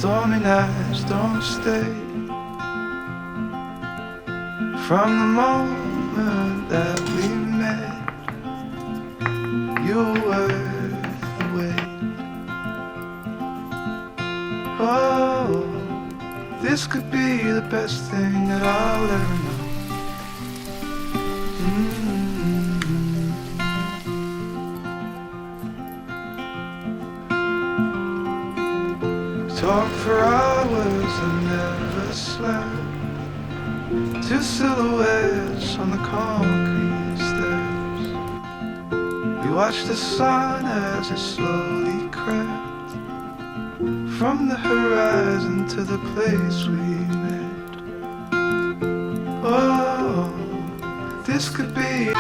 Stormy nights don't stay. From the moment that we met, you were worth the wait. Oh, this could be the best thing that I'll ever know. Talk for hours and never slept. Two silhouettes on the concrete steps. We watched the sun as it slowly crept from the horizon to the place we met. Oh, this could be